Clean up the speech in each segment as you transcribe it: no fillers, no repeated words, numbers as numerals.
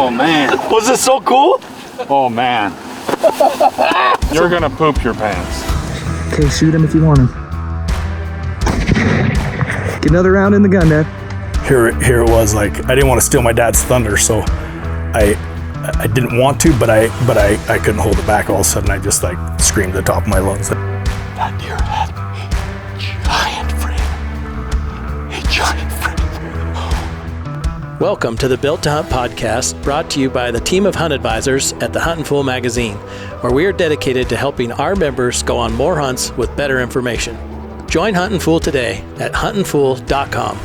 Oh man. Was this so cool? Oh man. You're gonna poop your pants. Okay, shoot him if you want him. Get another round in the gun, Dad. Here it was, like, I didn't want to steal my dad's thunder, so I didn't want to, but I couldn't hold it back. All of a sudden, I just like screamed at the top of my lungs. That deer had a giant frame. A giant frame. Welcome to the Built to Hunt podcast, brought to you by the team of hunt advisors at the Huntin Fool magazine, where we are dedicated to helping our members go on more hunts with better information. Join Huntin Fool today at huntinfool.com.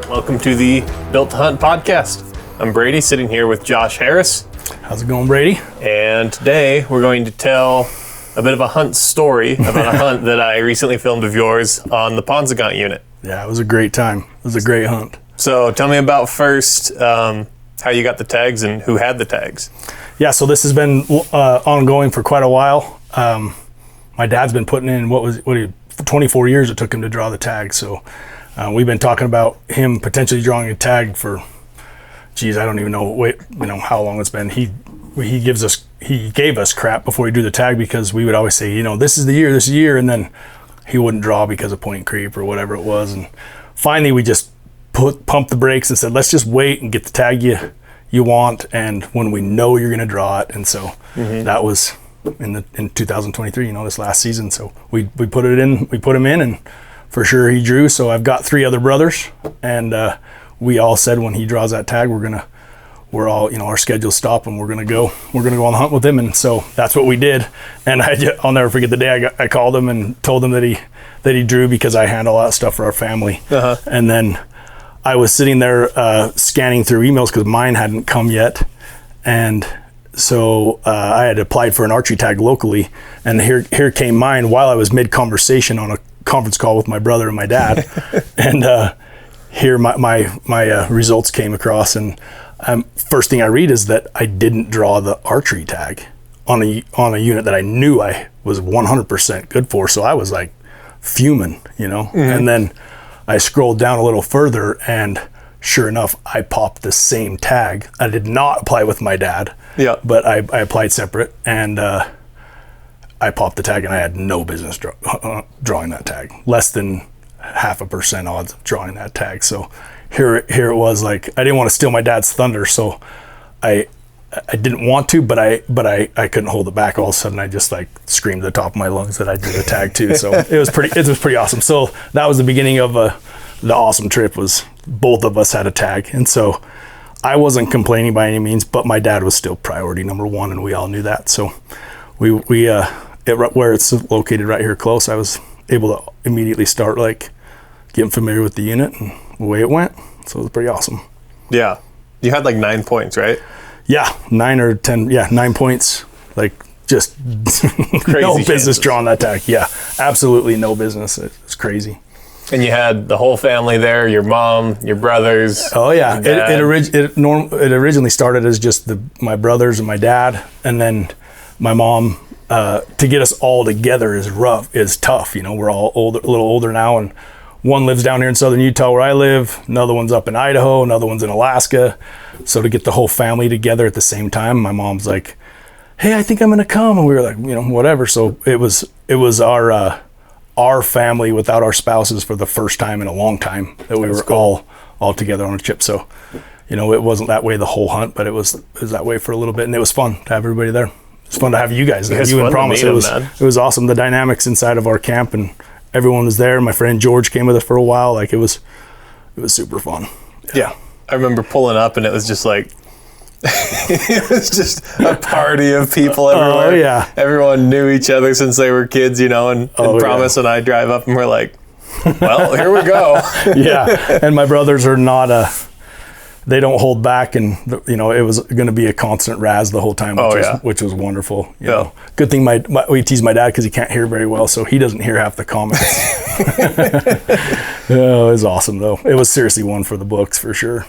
Welcome to the Built to Hunt podcast. I'm Brady, sitting here with Josh Harris. How's it going, Brady? And today we're going to tell a bit of a hunt story about a hunt that I recently filmed of yours on the Paunsaugunt unit. Yeah, it was a great time. It was a great hunt. So tell me about first how you got the tags and who had the tags. Yeah, so this has been ongoing for quite a while. My dad's been putting in 24 years it took him to draw the tag. So we've been talking about him potentially drawing a tag for, geez, I don't even know how long it's been. He gave us crap before he drew the tag because we would always say, this is the year, and then he wouldn't draw because of point creep or whatever it was. And finally we just pumped the brakes and said, let's just wait and get the tag you want, and when we know you're gonna draw it. And so that was in 2023, this last season. So we put him in, and for sure he drew. So I've got 3 other brothers, and we all said when he draws that tag, we're all, our schedules stop and we're gonna go on the hunt with him. And so that's what we did. And I'll never forget the day I called him and told him that he drew, because I handle all that stuff for our family. And then I was sitting there scanning through emails because mine hadn't come yet. And so I had applied for an archery tag locally, and here came mine while I was mid-conversation on a conference call with my brother and my dad. And here my results came across, and first thing I read is that I didn't draw the archery tag on a unit that I knew I was 100% good for. So I was like fuming, And then I scrolled down a little further, and sure enough, I popped the same tag. I did not apply with my dad, but I applied separate, and I popped the tag, and I had no business drawing that tag. Less than 0.5% odds of drawing that tag. So here it was, like, I didn't want to steal my dad's thunder, so I didn't want to, but I couldn't hold it back. All of a sudden, I just like screamed at the top of my lungs that I did the tag too. So it was pretty awesome. So that was the beginning of the awesome trip. Was both of us had a tag, and so I wasn't complaining by any means, but my dad was still priority number 1, and we all knew that. So where it's located right here close, I was able to immediately start like getting familiar with the unit, and away it went. So it was pretty awesome. Yeah, you had like 9 points, right? Yeah, 9 or 10. Yeah, 9 points. Like, just crazy no business chances. Drawing that tag. Yeah, absolutely no business. It's crazy. And you had the whole family there, your mom, your brothers. Oh yeah, it originally started as just my brothers and my dad, and then my mom. To get us all together is tough. We're all a little older now, and one lives down here in southern Utah where I live, another one's up in Idaho, another one's in Alaska. So to get the whole family together at the same time, my mom's like, hey, I think I'm gonna come. And we were like, whatever. So it was our family without our spouses for the first time in a long time that we were all together on a trip. So, it wasn't that way the whole hunt, but it was that way for a little bit, and it was fun to have everybody there. It's fun to have you guys there. You and Promise. It was awesome. The dynamics inside of our camp, and everyone was there. My friend George came with us for a while. Like, it was super fun. Yeah. I remember pulling up, and it was just like it was just a party of people everywhere. Oh yeah. Everyone knew each other since they were kids, and Promise and I drive up, and we're like, well, here we go. Yeah. And my brothers are not they don't hold back, and it was going to be a constant razz the whole time, which was wonderful. Good thing we tease my dad because he can't hear very well, so he doesn't hear half the comments. It was awesome though. It was seriously one for the books for sure.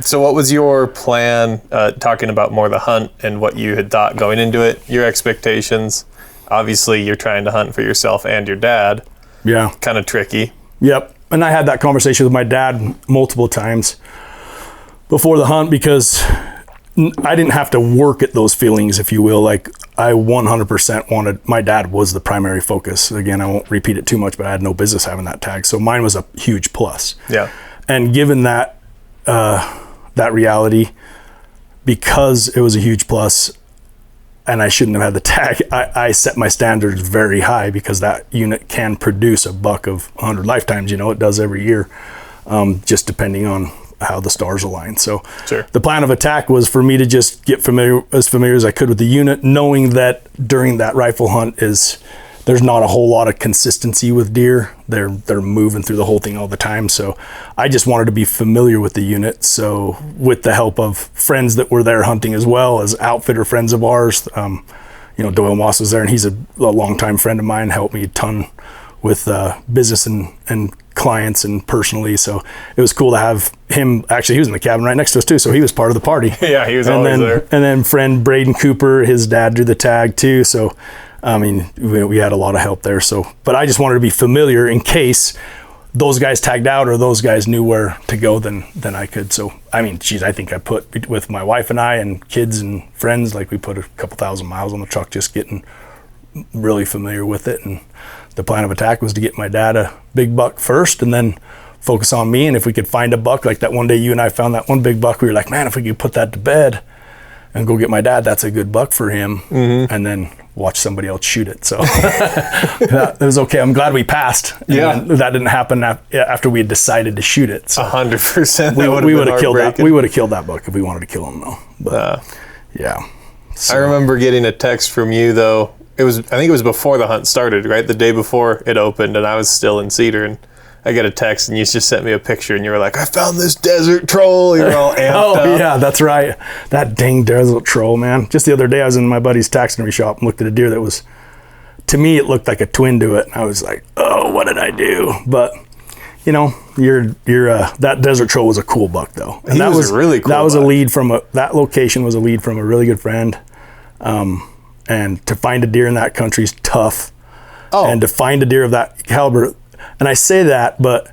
So what was your plan, talking about more the hunt and what you had thought going into it, your expectations? Obviously you're trying to hunt for yourself and your dad. Yeah. Kind of tricky. Yep. And I had that conversation with my dad multiple times. before the hunt because I didn't have to work at those feelings, if you will. Like I 100% wanted, my dad was the primary focus. Again, I won't repeat it too much, but I had no business having that tag. So mine was a huge plus. Yeah. And given that, that reality, because it was a huge plus and I shouldn't have had the tag, I set my standards very high because that unit can produce a buck of 100 lifetimes. You know, it does every year, just depending on how the stars align. So sure. The plan of attack was for me to just get familiar as I could with the unit, knowing that during that rifle hunt there's not a whole lot of consistency with deer. They're moving through the whole thing all the time. So I just wanted to be familiar with the unit. So with the help of friends that were there hunting as well as outfitter friends of ours, Doyle Moss was there, and he's a longtime friend of mine, helped me a ton with business and clients and personally. So it was cool to have him. Actually, he was in the cabin right next to us too, so he was part of the party. Yeah, he was always there. And then friend Braden Cooper, his dad drew the tag too. So I mean, we had a lot of help there. So, but I just wanted to be familiar in case those guys tagged out or those guys knew where to go, then I could. So, I mean, geez, I think I put, with my wife and I and kids and friends, like we put a couple thousand miles on the truck, just getting really familiar with it. And the plan of attack was to get my dad a big buck first and then focus on me. And if we could find a buck, like that one day you and I found that one big buck, we were like, man, if we could put that to bed and go get my dad, that's a good buck for him. Mm-hmm. And then watch somebody else shoot it. So it was okay. I'm glad we passed. Yeah. That didn't happen after we had decided to shoot it. So 100%. We would have killed that. We would have killed that buck if we wanted to kill him though. But yeah. So. I remember getting a text from you though. I think it was before the hunt started, right? The day before it opened, and I was still in Cedar, and I got a text and you just sent me a picture and you were like, I found this desert troll. You're all amped up. Oh, yeah, that's right. That dang desert troll, man. Just the other day I was in my buddy's taxidermy shop and looked at a deer that was, to me, it looked like a twin to it. And I was like, oh, what did I do? But, that desert troll was a cool buck though. And that was a really cool buck. That location was a lead from a really good friend. And to find a deer in that country is tough. Oh. And to find a deer of that caliber, and I say that, but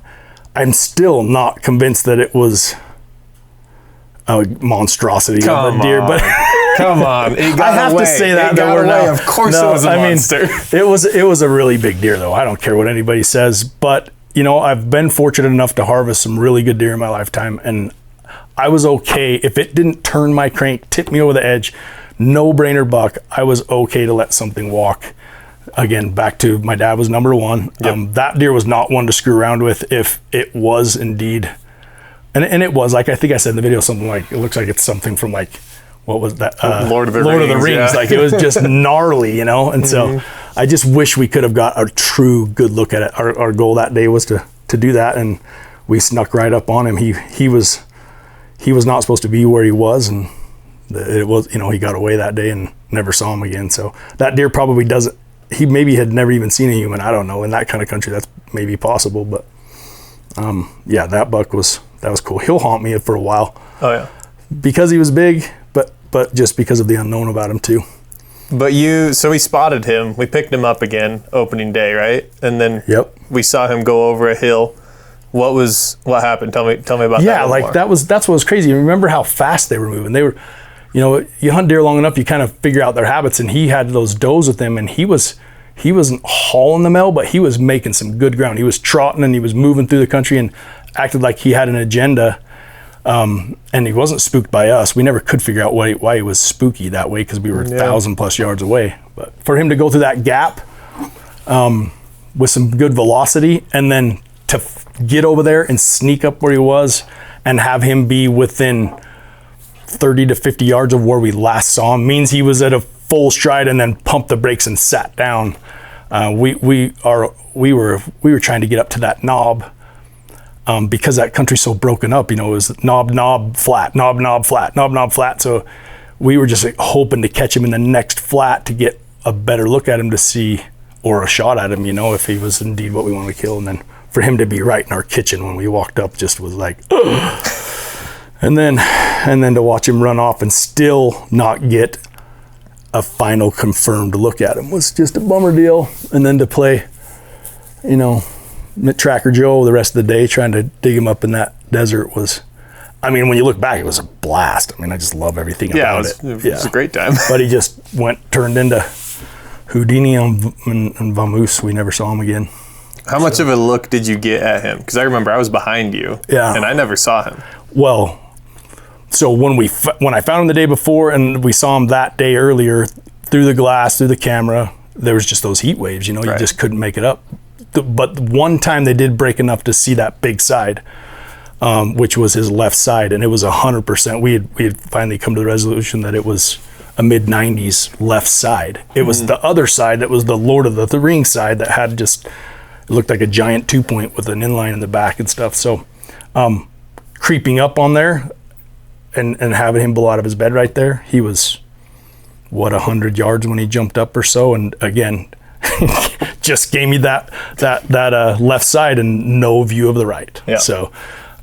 I'm still not convinced that it was a monstrosity of a deer. But come on, it got I have away. to say that. It got away. Of course, it was a monster. It was a really big deer, though. I don't care what anybody says, but I've been fortunate enough to harvest some really good deer in my lifetime, and I was okay if it didn't turn my crank, tip me over the edge. No brainer buck. I was okay to let something walk. Again, back to my dad was number one. Yep. That deer was not one to screw around with if it was indeed, and it was, like I think I said in the video, something like, it looks like it's something from like, what was that? Lord of the Rings. Yeah. Like it was just gnarly, and so I just wish we could have got a true good look at it. Our goal that day was to do that, and we snuck right up on him. He was not supposed to be where he was, and it was, he got away that day and never saw him again. So that deer probably doesn't. He maybe had never even seen a human. I don't know. In that kind of country, that's maybe possible. But that buck was cool. He'll haunt me for a while. Oh yeah, because he was big, but just because of the unknown about him too. But so we spotted him. We picked him up again opening day, right? And then we saw him go over a hill. What happened? Tell me about that. Yeah, like that's what was crazy. Remember how fast they were moving? They were. You hunt deer long enough, you kind of figure out their habits, and he had those does with him, and he wasn't hauling them out, but he was making some good ground. He was trotting and he was moving through the country and acted like he had an agenda, and he wasn't spooked by us. We never could figure out why he was spooky that way, because we were 1,000+ yards away. But for him to go through that gap with some good velocity, and then to get over there and sneak up where he was and have him be within 30 to 50 yards of where we last saw him, means he was at a full stride and then pumped the brakes and sat down. We were trying to get up to that knob because that country's so broken up. It was knob flat, knob flat, knob flat. So we were just hoping to catch him in the next flat to get a better look at him to see, or a shot at him, if he was indeed what we wanted to kill. And then for him to be right in our kitchen when we walked up just was like, ugh. And then to watch him run off and still not get a final confirmed look at him was just a bummer deal. And then to play, Tracker Joe the rest of the day trying to dig him up in that desert was I mean, when you look back, it was a blast. I mean, I just love everything about it. It was a great time. But he just turned into Houdini and Vamoose. We never saw him again. How much of a look did you get at him? Because I remember I was behind you, and I never saw him. Well, so when I found him the day before, and we saw him that day earlier through the glass, through the camera, there was just those heat waves. You just couldn't make it up. But one time they did break enough to see that big side, which was his left side, and it was 100%. We had finally come to the resolution that it was a mid-90s left side. It was the other side that was the Lord of the Rings side that had just. It looked like a giant 2-point with an inline in the back and stuff. So creeping up on there and having him blow out of his bed right there, he was, 100 yards when he jumped up or so. And again, just gave me that left side and no view of the right. Yeah. So,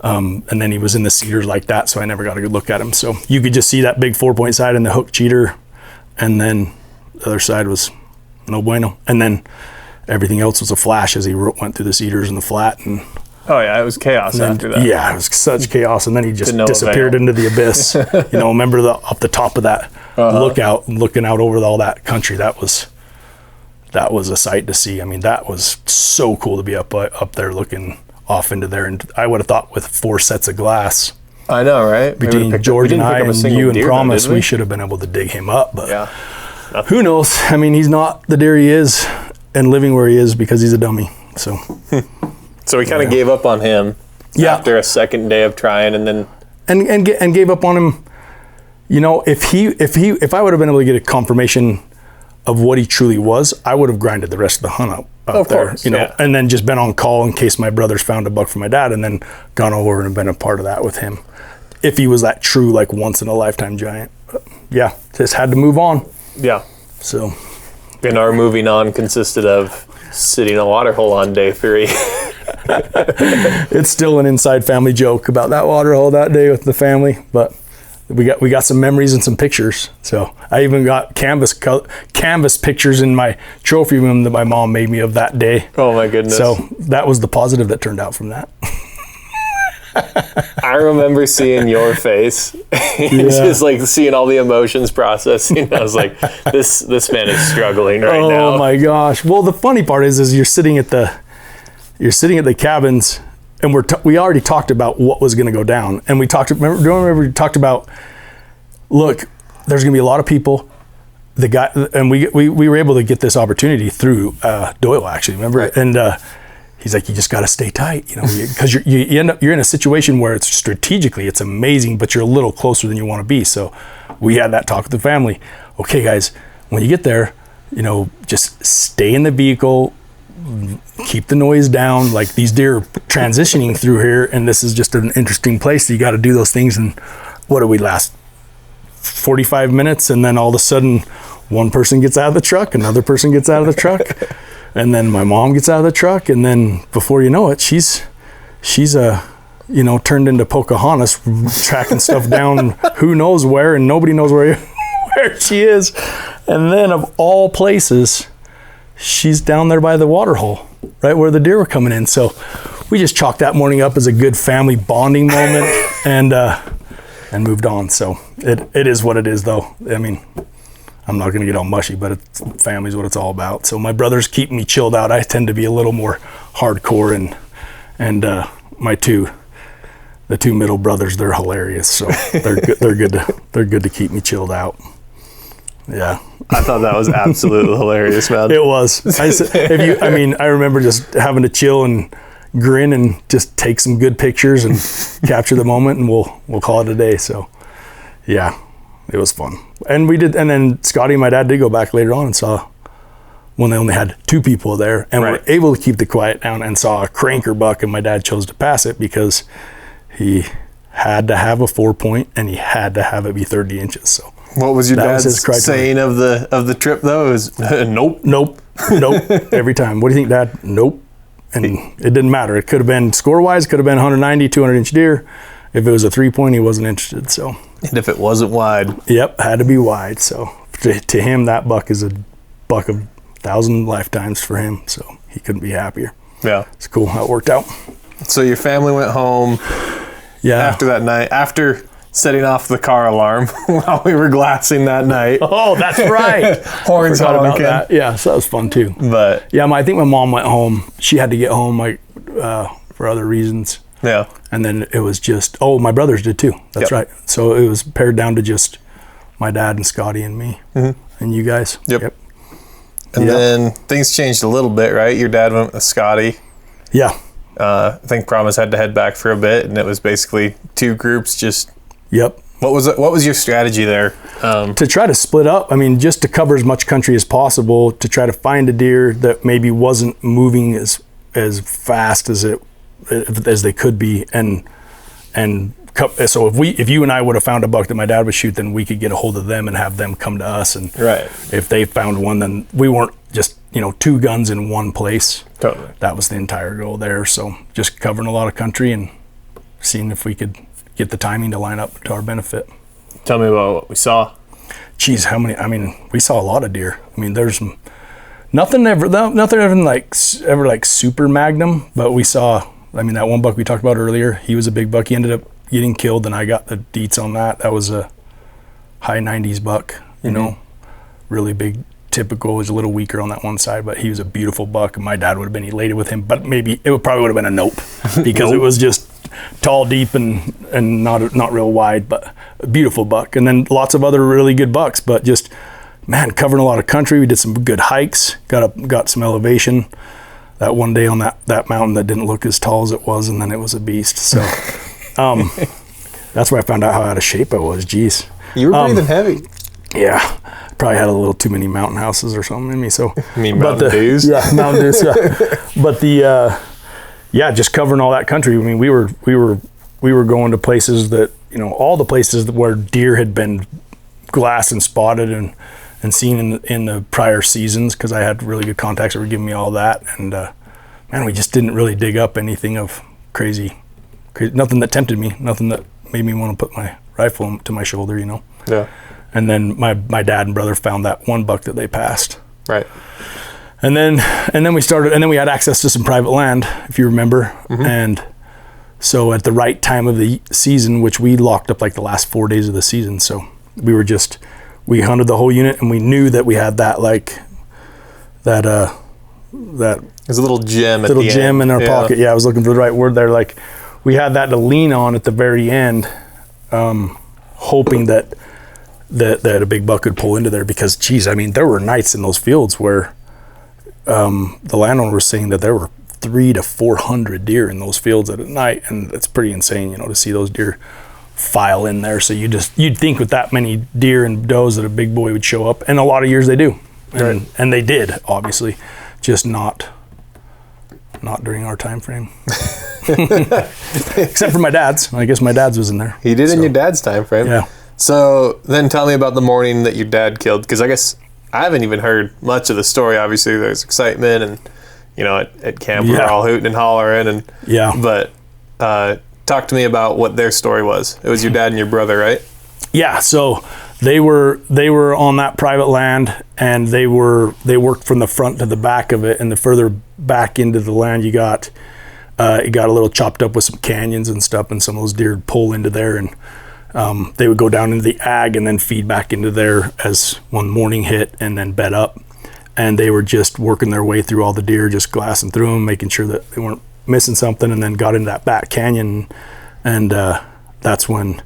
and then he was in the cedars like that, so I never got a good look at him. So you could just see that big 4-point side and the hook cheater, and then the other side was no bueno. And then everything else was a flash as he went through the cedars and the flat. And oh yeah, it was chaos after that. Yeah, it was such chaos. And then he just disappeared into the abyss. Remember up the top of that lookout, looking out over all that country. That was a sight to see. I mean, that was so cool to be up there looking off into there. And I would have thought with 4 sets of glass. I know, right? Between George and I and you and Promise, we should have been able to dig him up. But who knows? I mean, he's not the deer he is and living where he is because he's a dummy. So we kind of gave up on him after a second day of trying, and then and gave up on him. If I would have been able to get a confirmation of what he truly was, I would have grinded the rest of the hunt up of there, course, and then just been on call in case my brothers found a buck for my dad, and then gone over and been a part of that with him. If he was that true, like once in a lifetime giant, just had to move on. Yeah. So. And our moving on consisted of sitting in a water hole on day 3. It's still an inside family joke about that water hole that day with the family, but we got some memories and some pictures. So I even got canvas pictures in my trophy room that my mom made me of that day. Oh my goodness. So that was the positive that turned out from that. I remember seeing your face, just like seeing all the emotions processing. I was like, this man is struggling right now. Oh my gosh. Well, the funny part is you're sitting at the cabins, and we already talked about what was going to go down, and we remember we talked about, look, there's going to be a lot of people. The guy, and we were able to get this opportunity through Doyle, actually. Remember, right. And he's like, you just got to stay tight, because you end up, you're in a situation where it's strategically, it's amazing, but you're a little closer than you want to be. So we had that talk with the family. Okay, guys, when you get there, just stay in the vehicle, keep the noise down. Like, these deer are transitioning through here, and this is just an interesting place. So you got to do those things. And what do we last? 45 minutes, and then all of a sudden, one person gets out of the truck, another person gets out of the truck. And then my mom gets out of the truck, and then before you know it, she's turned into Pocahontas, tracking stuff down who knows where, and nobody knows where she is. And then of all places, she's down there by the water hole, right where the deer were coming in. So we just chalked that morning up as a good family bonding moment, and moved on. So it is what it is, though. I mean, I'm not going to get all mushy, but family's what it's all about. So my brothers keep me chilled out. I tend to be a little more hardcore, and the two middle brothers, they're hilarious. So they're good to keep me chilled out. Yeah. I thought that was absolutely hilarious, man. It was. I remember just having to chill and grin and just take some good pictures and capture the moment, and we'll call it a day. So yeah. It was fun. And we did, and then Scotty and my dad did go back later on and saw when they only had 2 people there, and were able to keep the quiet down, and saw a cranker buck, and my dad chose to pass it because he had to have a 4-point and he had to have it be 30 inches. So what was your dad's saying of the trip though? It was nope. Every time. What do you think, Dad? Nope. And it didn't matter. It could have been score-wise, could have been 190, 200-inch deer. If it was a 3-point, he wasn't interested. So. And if it wasn't wide. Yep, had to be wide. So to him, that buck is a buck of 1,000 lifetimes for him. So he couldn't be happier. Yeah. It's cool how it worked out. So your family went home. after that night, after setting off the car alarm while we were glassing that night. Oh, that's right. Horns Forgot about honking. that. Yeah, so that was fun too. But Yeah, I think my mom went home. She had to get home for other reasons. yeah, And then it was just, my brothers did too. That's Yep. right. So it was pared down to just my dad and Scotty and me and you guys. Yep. And then things changed a little bit, right? Your dad went with Scotty. Yeah. I think Promise had to head back for a bit, and it was basically two groups. Just Yep. what was your strategy there? To try to split up, I mean, just to cover as much country as possible, to try to find a deer that maybe wasn't moving as fast as they could be, and so if you and I would have found a buck that my dad would shoot, then we could get a hold of them and have them come to us, and Right. if they found one, then we weren't just two guns in one place. Totally. That was the entire goal there. So just covering a lot of country and seeing if we could get the timing to line up to our benefit. Tell me about what we saw. Geez, how many? I mean, we saw a lot of deer. I mean, there's nothing ever like super magnum, but we saw. I mean, that one buck we talked about earlier, he was a big buck. He ended up getting killed, and I got the deets on that. That was a high 90s buck. Really big. Typical, was a little weaker on that one side, but he was a beautiful buck, and my dad would have been elated with him. But maybe it probably would have been a nope because it was just tall, deep, and not real wide, but a beautiful buck. And then lots of other really good bucks, but just covering a lot of country. We did some good hikes, got some elevation. That one day on that mountain that didn't look as tall as it was, and then it was a beast. So that's where I found out how out of shape I was. Jeez, You were breathing heavy. yeah. Probably had a little too many mountain houses or something in me. So You mean Mountain Dews? Yeah, Mountain Dews. Yeah. But just covering all that country. I mean, we were going to places that all the places where deer had been glassed and spotted and seen in the prior seasons, because I had really good contacts that were giving me all that. And we just didn't really dig up anything of crazy, nothing that tempted me, nothing that made me want to put my rifle to my shoulder. Yeah. And then my dad and brother found that one buck that they passed. Right. And then we had access to some private land, if you remember. And so at the right time of the season, which we locked up like the last 4 days of the season. So we hunted the whole unit, and we knew that we had that that There's a little gem at little the gem end. in our pocket. Yeah, I was looking for the right word there. Like, we had that to lean on at the very end, hoping that a big buck could pull into there, because geez, I mean, there were nights in those fields where the landowner was saying that there were 300 to 400 deer in those fields at night, and it's pretty insane, to see those deer file in there. So you'd think with that many deer and does that a big boy would show up, and a lot of years they do, and they did, obviously, just not during our time frame. Except for my dad's. I guess my dad's was in there. He did in your dad's time frame. Yeah. So then tell me about the morning that your dad killed, because I guess I haven't even heard much of the story. Obviously there's excitement, and at camp we're all hooting and hollering, but talk to me about what their story was. It was your dad and your brother, right? Yeah, so they were on that private land, and they worked from the front to the back of it, and the further back into the land you got, it got a little chopped up with some canyons and stuff, and some of those deer would pull into there, and they would go down into the ag and then feed back into there as one morning hit, and then bed up. And they were just working their way through all the deer, just glassing through them, making sure that they weren't missing something, and then got into that back canyon, and that's when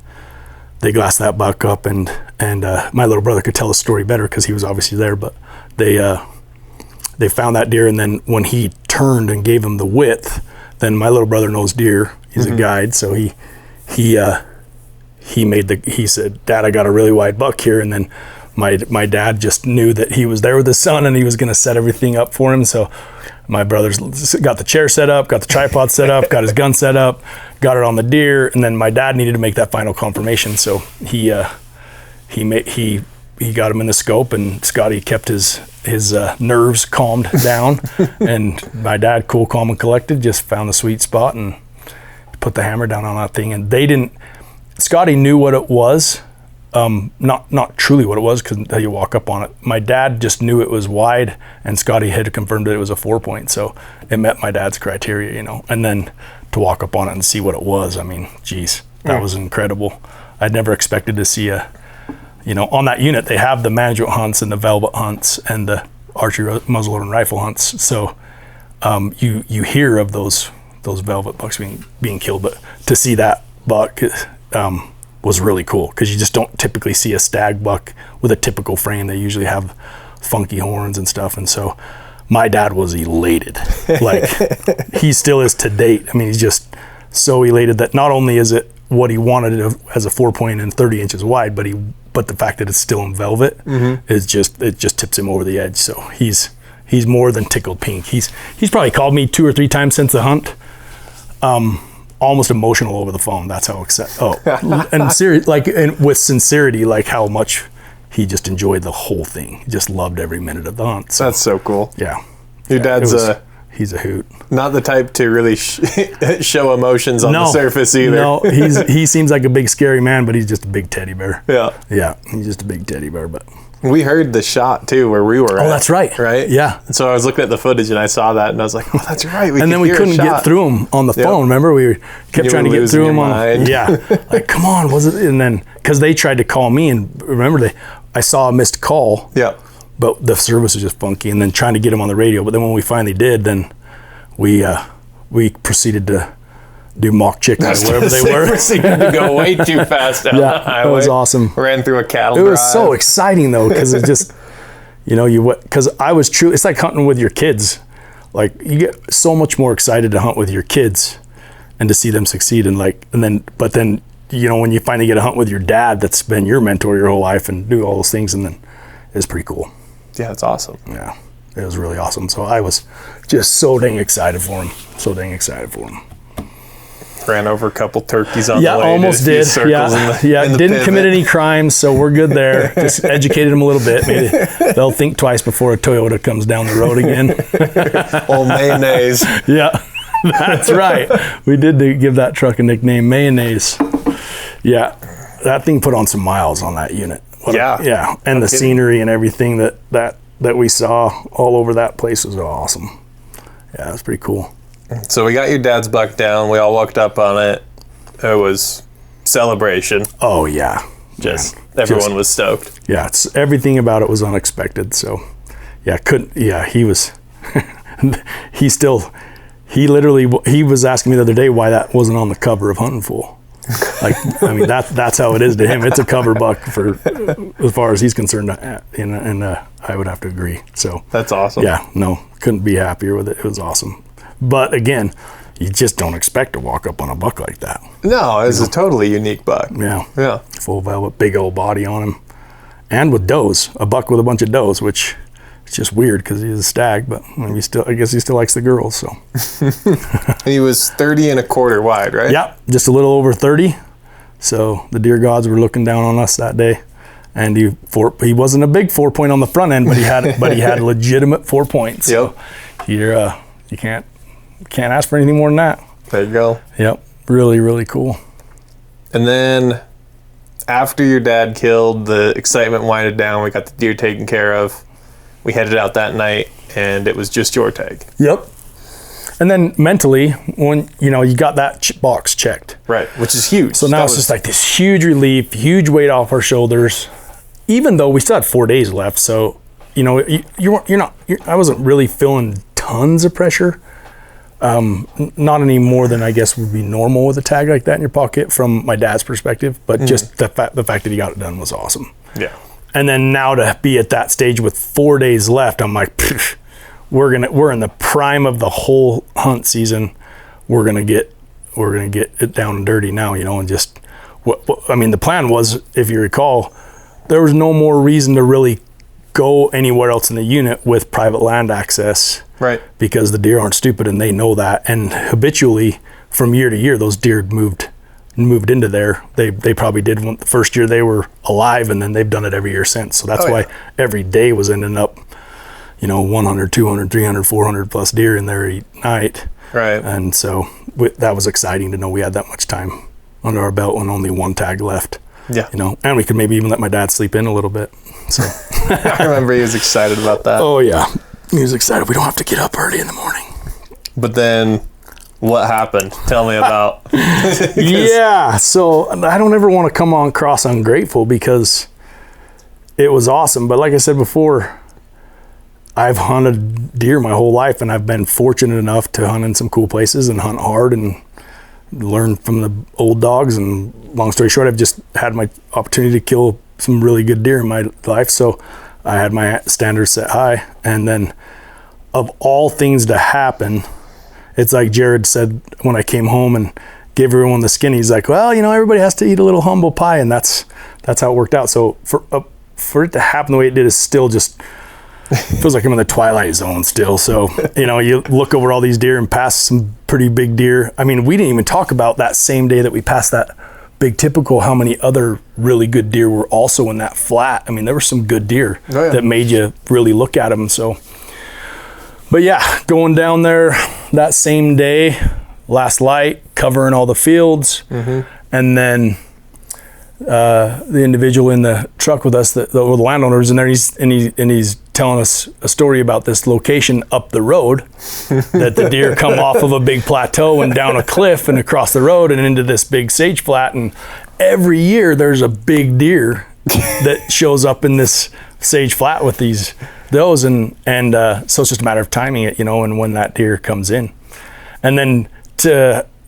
they glassed that buck up, and my little brother could tell the story better because he was obviously there, but they found that deer, and then when he turned and gave him the width, then my little brother knows deer. He's a guide, so he said, "Dad, I got a really wide buck here," and then my dad just knew that he was there with his son, and he was going to set everything up for him. So my brother's got the chair set up, got the tripod set up, got his gun set up, got it on the deer, and then my dad needed to make that final confirmation. So he got him in the scope, and Scotty kept his nerves calmed down, and my dad, cool, calm, and collected, just found the sweet spot and put the hammer down on that thing. And Scotty knew what it was. Not truly what it was, because until you walk up on it, my dad just knew it was wide, and Scotty had confirmed that it was a 4-point, so it met my dad's criteria, and then to walk up on it and see what it was, I mean, geez, That was incredible. I'd never expected to see on that unit, they have the management hunts and the velvet hunts and the archery muzzleloader and rifle hunts. So you hear of those velvet bucks being killed, but to see that buck was really cool, because you just don't typically see a stag buck with a typical frame. They usually have funky horns and stuff, and so my dad was elated. Like, he still is to date. I mean, he's just so elated that not only is it what he wanted it as a 4-point and 30 inches wide, but the fact that it's still in velvet is just tips him over the edge. So he's more than tickled pink. He's probably called me 2 or 3 times since the hunt. Almost emotional over the phone. That's how excited. Oh, and serious, and with sincerity, like how much he just enjoyed the whole thing. He just loved every minute of the hunt. So, that's so cool. Yeah. Your dad's he's a hoot. Not the type to really show emotions on the surface either. No, he seems like a big scary man, but he's just a big teddy bear. Yeah. Yeah, he's just a big teddy bear, but. We heard the shot too where we were. Oh, that's right. Right? Yeah. And so I was looking at the footage and I saw that and I was like, oh, that's right. And then we couldn't get through him on the phone. Remember, we kept trying to get through him on. Yeah. Like, come on, was it? And then, because they tried to call me, and remember, I saw a missed call. Yeah. But the service was just funky, and then trying to get him on the radio. But then when we finally did, then we proceeded to do mock chicken or wherever they were. Proceeded to go way too fast down the highway. It was awesome. Ran through a cattle drive. It drive. was so exciting though, because it just, because I was true. It's like hunting with your kids. Like, you get so much more excited to hunt with your kids and to see them succeed, but then when you finally get a hunt with your dad that's been your mentor your whole life and do all those things, and then it's pretty cool. Yeah, it's awesome. Yeah, it was really awesome. So I was just so dang excited for him. Ran over a couple turkeys on the way. Yeah, almost did. Didn't commit any crimes, so we're good there. Just educated them a little bit. Maybe they'll think twice before a Toyota comes down the road again. Old mayonnaise. Yeah, that's right. We did give that truck a nickname, mayonnaise. Yeah, that thing put on some miles on that unit. Yeah, and the scenery and everything that we saw all over that place was awesome. Yeah, it was pretty cool. So we got your dad's buck down. We all walked up on it. It was celebration. Oh yeah, Everyone was stoked. Yeah, everything about it was unexpected. So yeah, he was. he was asking me the other day why that wasn't on the cover of Huntin' Fool. Like, I mean, that's how it is to him. It's a cover buck for as far as he's concerned, and I would have to agree. So that's awesome. Yeah, no, couldn't be happier with it. It was awesome. But again, you just don't expect to walk up on a buck like that. No, it's a totally unique buck. Yeah. Full velvet, big old body on him. And with does, a buck with a bunch of does, which is just weird because he's a stag, but I guess he still likes the girls, so. He was 30 1/4 wide, right? Yeah, just a little over 30. So the deer gods were looking down on us that day. And he wasn't a big 4-point on the front end, but he had legitimate 4 points. Yep. So you can't ask for anything more than that. There you go. Yep. Really, really cool. And then after your dad killed, the excitement winded down. We got the deer taken care of. We headed out that night, and it was just your tag. Yep. And then mentally, when you got that box checked, right, which is huge. So now it's just like this huge relief, huge weight off our shoulders. Even though we still had 4 days left, so I wasn't really feeling tons of pressure. Not any more than I guess would be normal with a tag like that in your pocket from my dad's perspective, but just the fact that he got it done was awesome. Yeah. And then now to be at that stage with 4 days left, I'm like, we're in the prime of the whole hunt season. We're gonna get it down and dirty now, and just the plan was, if you recall, there was no more reason to really go anywhere else in the unit with private land access. Right. Because the deer aren't stupid and they know that. And habitually, from year to year, those deer moved into there. They probably did the first year they were alive, and then they've done it every year since. So that's why every day was ending up, 100, 200, 300, 400 plus deer in there each night. Right. And so that was exciting to know we had that much time under our belt when only one tag left. Yeah. And we could maybe even let my dad sleep in a little bit. So I remember he was excited about that. Oh yeah. He was excited. We don't have to get up early in the morning. But then What happened? Tell me about. Yeah, so I don't ever want to come on cross ungrateful because it was awesome. But like I said before, I've hunted deer my whole life, and I've been fortunate enough to hunt in some cool places and hunt hard and learn from the old dogs. And long story short, I've just had my opportunity to kill some really good deer in my life. So I had my standards set high. And then of all things to happen, it's like Jared said when I came home and gave everyone the skinny. He's like, well, you know, everybody has to eat a little humble pie, and that's how it worked out. So for it to happen the way it did is still just feels like I'm in the twilight zone still. So, you know, you look over all these deer and pass some pretty big deer. I mean, we didn't even talk about that same day that we passed that big typical, how many other really good deer were also in that flat. I mean, there were some good deer that made you really look at them. So, but yeah, going down there that same day, last light, covering all the fields, and then the individual in the truck with us, the landowners in there, he's telling us a story about this location up the road that the deer come off of a big plateau and down a cliff and across the road and into this big sage flat, and every year there's a big deer that shows up in this sage flat with those and so it's just a matter of timing it, you know, and when that deer comes in. And then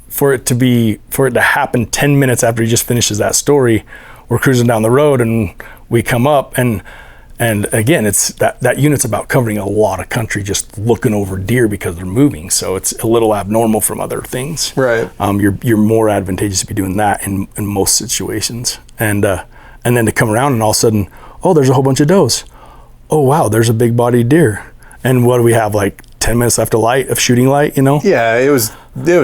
for it to happen 10 minutes after he just finishes that story, we're cruising down the road and we come up and again, it's that unit's about covering a lot of country, just looking over deer because they're moving. So it's a little abnormal from other things. Right. You're more advantageous to be doing that in most situations. And then to come around and all of a sudden, oh, there's a whole bunch of does. Oh wow, there's a big bodied deer. And what do we have, like 10 minutes left of shooting light, you know? Yeah, it was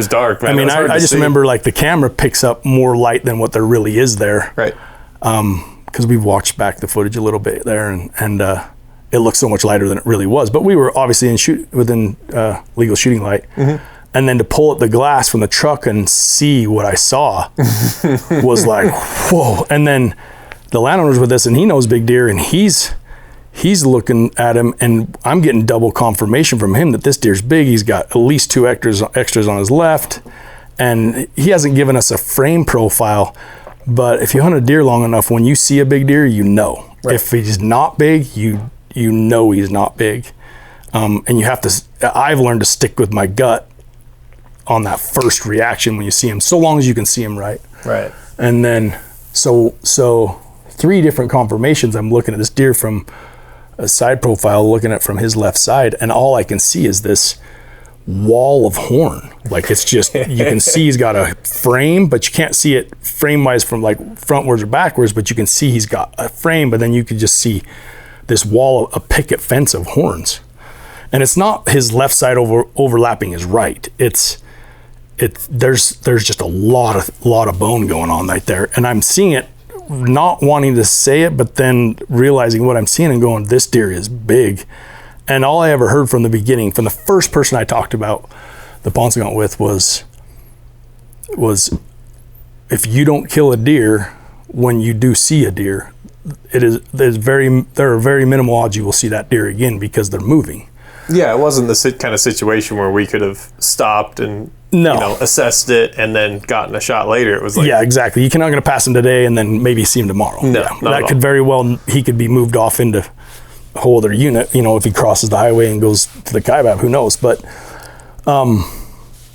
dark, man. I mean, I just remember like the camera picks up more light than what there really is there. Right. Because we've watched back the footage a little bit there, and it looks so much lighter than it really was. But we were obviously within legal shooting light. And then to pull at the glass from the truck and see what I saw was like, whoa. And then the landowner's with us, and he knows big deer, and he's looking at him, and I'm getting double confirmation from him that this deer's big. He's got at least 2 extras on his left, and he hasn't given us a frame profile. But if you hunt a deer long enough, when you see a big deer, you know. Right. If he's not big, you know he's not big. And you have to, I've learned to stick with my gut on that first reaction when you see him, so long as you can see him right. Right. And then, so 3 different confirmations, I'm looking at this deer from a side profile, looking at from his left side, and all I can see is this wall of horn. Like, it's just, you can see he's got a frame, but you can't see it frame wise from like frontwards or backwards, but you can see he's got a frame, but then you could just see this wall, a picket fence of horns. And it's not his left side overlapping his right. There's just a lot of bone going on right there. And I'm seeing it, not wanting to say it, but then realizing what I'm seeing and going, this deer is big. And all I ever heard from the beginning, from the first person I talked about the Paunsaugunt with, was if you don't kill a deer when you do see a deer, there are very minimal odds you will see that deer again because they're moving. Yeah, it wasn't the kind of situation where we could have stopped and assessed it and then gotten a shot later. It was like, yeah, exactly. You're not going to pass him today and then maybe see him tomorrow. No, that could very well, he could be moved off into a whole other unit, you know, if he crosses the highway and goes to the 𝗙𝗵, who knows? But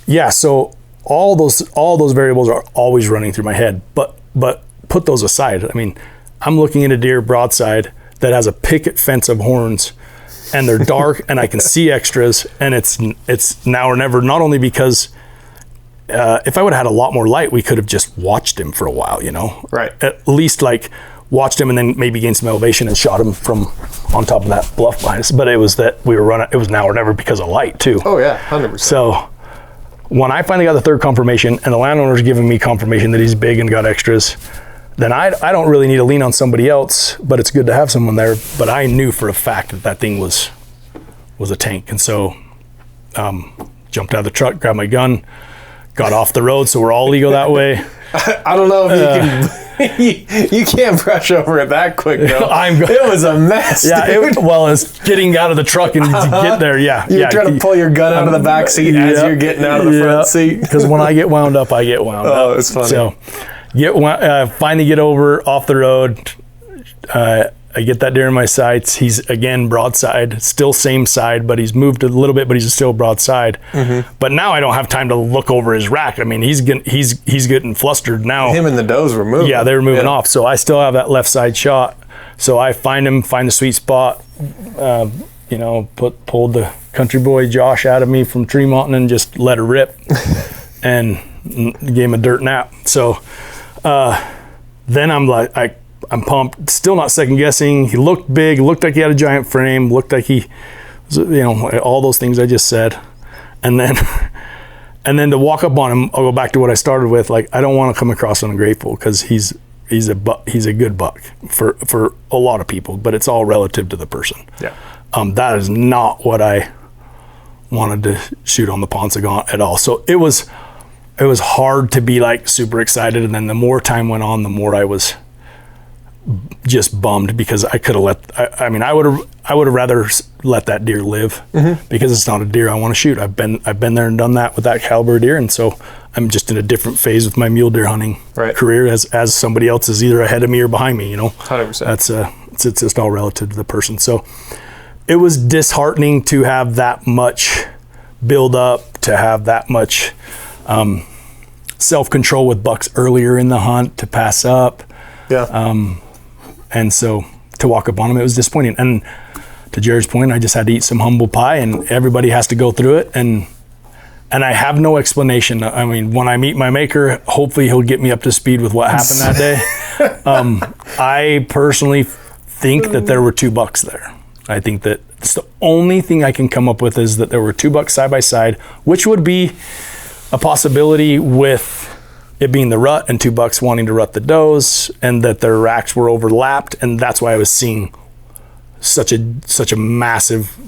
yeah, so all those variables are always running through my head. But put those aside. I mean, I'm looking at a deer broadside that has a picket fence of horns, and they're dark, and I can see extras, and it's now or never. Not only because if I would have had a lot more light, we could have just watched him for a while, you know, right? At least like watched him and then maybe gained some elevation and shot him from on top of that bluff behind us. But it was that we were running. It was now or never because of light too. Oh yeah, 100%. So when I finally got the third confirmation, and the landowner's giving me confirmation that he's big and got extras, then I don't really need to lean on somebody else, but it's good to have someone there. But I knew for a fact that thing was a tank. And so jumped out of the truck, grabbed my gun, got off the road, so we're all legal that way. I don't know if you can You can't brush over it that quick, though. It was a mess. Yeah, dude. it's getting out of the truck and to get there. Yeah, You're trying to pull your gun out of the back seat as you're getting out of the front seat. Because when I get wound up, I get wound up. Oh, it's funny. So, finally get off the road. I get that deer in my sights. He's again broadside, still same side, but he's moved a little bit, but he's still broadside. But now I don't have time to look over his rack. I mean, he's getting flustered now. Him and the does were moving. Yeah, they were moving off. So I still have that left side shot. So I find the sweet spot. Pulled the country boy Josh out of me from tree mountain and just let her rip, and gave him a dirt nap. So then I'm pumped, still not second guessing. He looked big, looked like he had a giant frame, looked like he, all those things I just said. And then to walk up on him, I'll go back to what I started with. Like, I don't want to come across ungrateful because he's a good buck for a lot of people, but it's all relative to the person. Yeah. That is not what I wanted to shoot on the Paunsaugunt at all. So it was hard to be like super excited. And then the more time went on, the more I was just bummed because I could have I would have rather let that deer live because it's not a deer I want to shoot. I've been there and done that with that caliber deer, and so I'm just in a different phase with my mule deer hunting career as somebody else is either ahead of me or behind me. 100%. It's just all relative to the person. So it was disheartening to have that much build up, to have that much self-control with bucks earlier in the hunt to pass up. Yeah. And so to walk up on him, it was disappointing. And to Jared's point, I just had to eat some humble pie, and everybody has to go through it. And I have no explanation. I mean, when I meet my maker, hopefully he'll get me up to speed with what happened that day. I personally think that there were 2 bucks there. I think that it's the only thing I can come up with is that there were 2 bucks side by side, which would be a possibility with it being the rut and 2 bucks wanting to rut the does, and that their racks were overlapped, and that's why I was seeing such a massive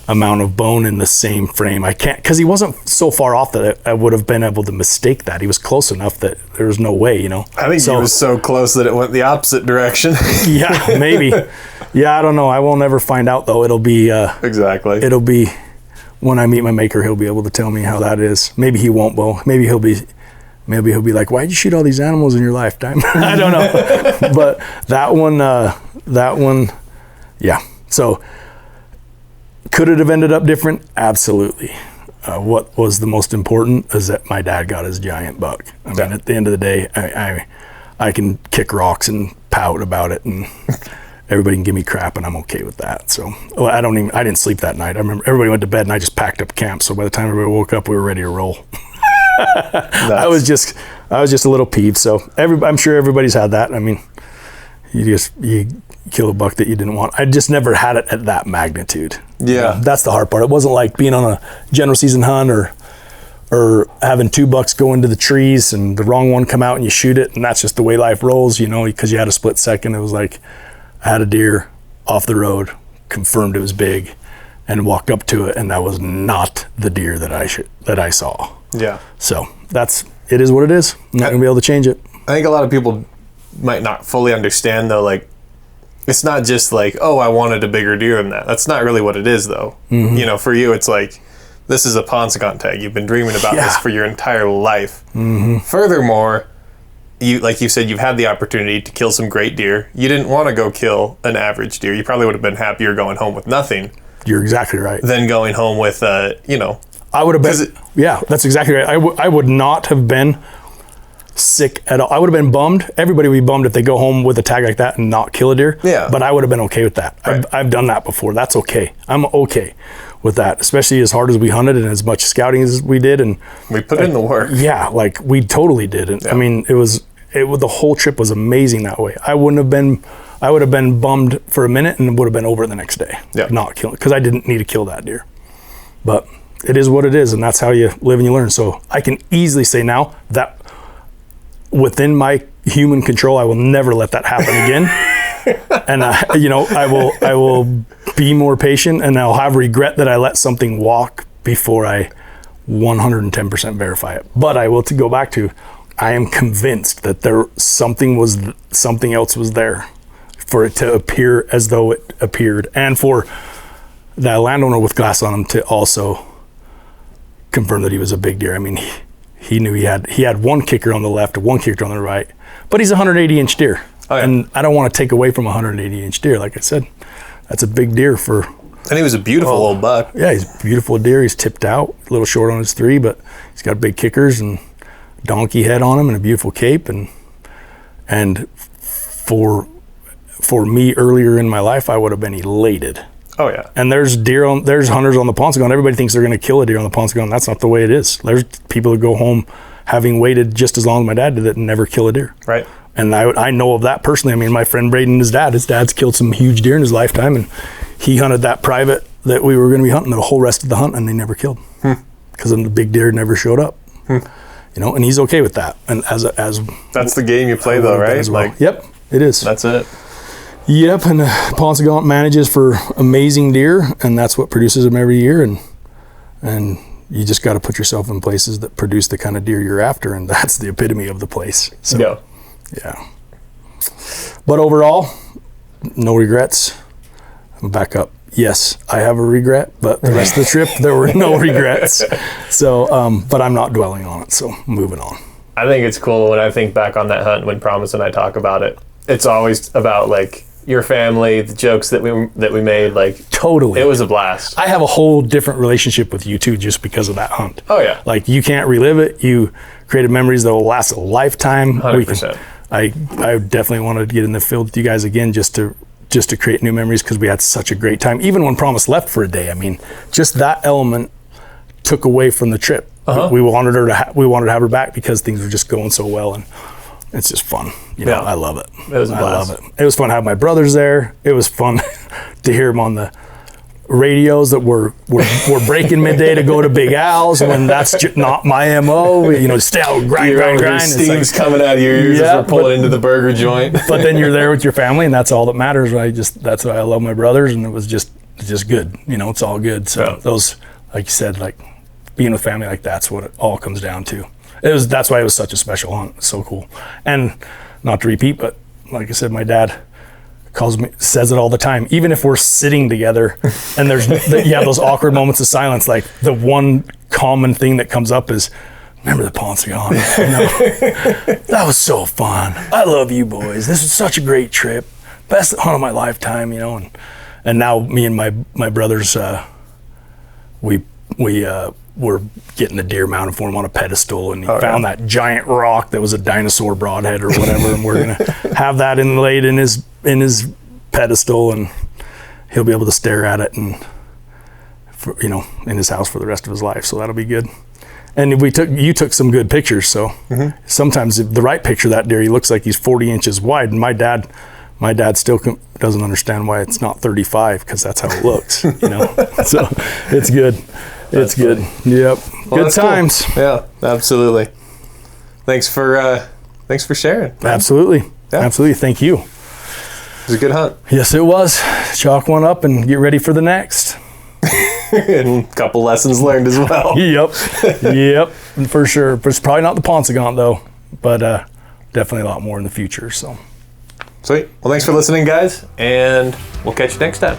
amount of bone in the same frame. I can't, because he wasn't so far off that I would have been able to mistake that. He was close enough that there was no way, I think he was so close that it went the opposite direction. Yeah, maybe. Yeah, I don't know. I will never find out though. It'll be exactly. It'll be when I meet my maker, he'll be able to tell me how that is. Maybe he won't, Bo. Maybe he'll be like, why'd you shoot all these animals in your lifetime? I don't know. But that one, yeah. So could it have ended up different? Absolutely. What was the most important is that my dad got his giant buck. I mean, at the end of the day, I can kick rocks and pout about it, and everybody can give me crap, and I'm okay with that. So I didn't sleep that night. I remember everybody went to bed and I just packed up camp. So by the time everybody woke up, we were ready to roll. I was just a little peeved. So I'm sure everybody's had that. I mean, you kill a buck that you didn't want. I just never had it at that magnitude. Yeah. That's the hard part. It wasn't like being on a general season hunt or having 2 bucks go into the trees and the wrong one come out and you shoot it, and that's just the way life rolls, because you had a split second. It was like I had a deer off the road, confirmed it was big, and walked up to it, and that was not the deer that I saw. Yeah. So it is what it is. I'm not gonna be able to change it. I think a lot of people might not fully understand though, like, it's not just like, oh, I wanted a bigger deer than that. That's not really what it is though. Mm-hmm. For you, it's like, this is a Paunsaugunt tag. You've been dreaming about this for your entire life. Mm-hmm. Furthermore, like you said, you've had the opportunity to kill some great deer. You didn't want to go kill an average deer. You probably would have been happier going home with nothing. You're exactly right. Than going home with, I would have been, that's exactly right. I would not have been sick at all. I would have been bummed. Everybody would be bummed if they go home with a tag like that and not kill a deer. Yeah. But I would have been okay with that. Right. I've done that before. That's okay. I'm okay with that, especially as hard as we hunted and as much scouting as we did. And we put in the work. Yeah, like we totally did. And I mean, the whole trip was amazing that way. I would have been bummed for a minute and would have been over the next day. Yeah. Not killing, because I didn't need to kill that deer. But it is what it is, and that's how you live and you learn. So I can easily say now that within my human control, I will never let that happen again. And I will be more patient, and I'll have regret that I let something walk before I 110% verify it. But I will go back to, I am convinced that something else was there for it to appear as though it appeared, and for the landowner with glass on him to also confirm that he was a big deer. I mean, he knew he had one kicker on the left and one kicker on the right, but he's a 180-inch deer. Oh, yeah. And I don't want to take away from a 180-inch deer. Like I said, that's a big deer for. And he was a beautiful old buck. Yeah, he's a beautiful deer. He's tipped out, a little short on his 3, but he's got big kickers and donkey head on him and a beautiful cape. And for me earlier in my life, I would have been elated. Oh yeah. And there's hunters on the Paunsaugunt. Everybody thinks they're going to kill a deer on the Paunsaugunt. That's not the way it is. There's people that go home having waited just as long as my dad did it and never kill a deer. Right. And I know of that personally. I mean, my friend Brady and his dad's killed some huge deer in his lifetime, and he hunted that private that we were going to be hunting the whole rest of the hunt, and they never killed because the big deer never showed up. You know, and he's okay with that. And as that's the game you play though, right? Well. Like, yep, it is. That's it. Yep, and the Paunsaugunt manages for amazing deer, and that's what produces them every year. And you just got to put yourself in places that produce the kind of deer you're after, and that's the epitome of the place. So, yeah. But overall, no regrets. Back up. Yes, I have a regret, but the rest of the trip, there were no regrets. So, but I'm not dwelling on it, so moving on. I think it's cool when I think back on that hunt, when Promise and I talk about it. It's always about like your family, the jokes that we made. Like, totally, it was a blast. I have a whole different relationship with you two just because of that hunt. Oh yeah, like you can't relive it. You created memories that will last a lifetime. 100%. I definitely wanted to get in the field with you guys again just to create new memories because we had such a great time. Even when Promise left for a day, I mean, just that element took away from the trip. We wanted to have her back because things were just going so well, and it's just fun. You know, I love it. It was a blast. I love it. It was fun to have my brothers there. It was fun to hear them on the radios that were breaking midday to go to Big Al's when that's not my MO. You know, stay out, grind. Steam's coming out of your ears as we're pulling into the burger joint. But then you're there with your family, and that's all that matters. That's why I love my brothers, and it was just good. You know, it's all good. So those, like you said, like being with family, like that's what it all comes down to. That's why it was such a special hunt. It's so cool. And not to repeat, but like I said, my dad says it all the time. Even if we're sitting together and you have those awkward moments of silence, like the one common thing that comes up is, remember the Paunsaugunt? You know, that was so fun. I love you boys. This was such a great trip. Best hunt of my lifetime, you know. And now me and my brothers, we're getting the deer mounted for him on a pedestal, and he found that giant rock that was a dinosaur broadhead or whatever, and we're gonna have that inlaid in his pedestal, and he'll be able to stare at it and in his house for the rest of his life. So that'll be good. And you took some good pictures. So sometimes the right picture of that deer, he looks like he's 40 inches wide, and my dad still doesn't understand why it's not 35 because that's how it looks. You know, so it's good. It's good. Yep. Well, good times. Cool. Yeah, absolutely. Thanks for sharing. Absolutely. Yeah. Absolutely. Thank you. It was a good hunt. Yes, it was. Chalk one up and get ready for the next. And a couple lessons learned as well. Yep. For sure. It's probably not the Paunsaugunt though, but definitely a lot more in the future. So. Sweet. Well, thanks for listening, guys, and we'll catch you next time.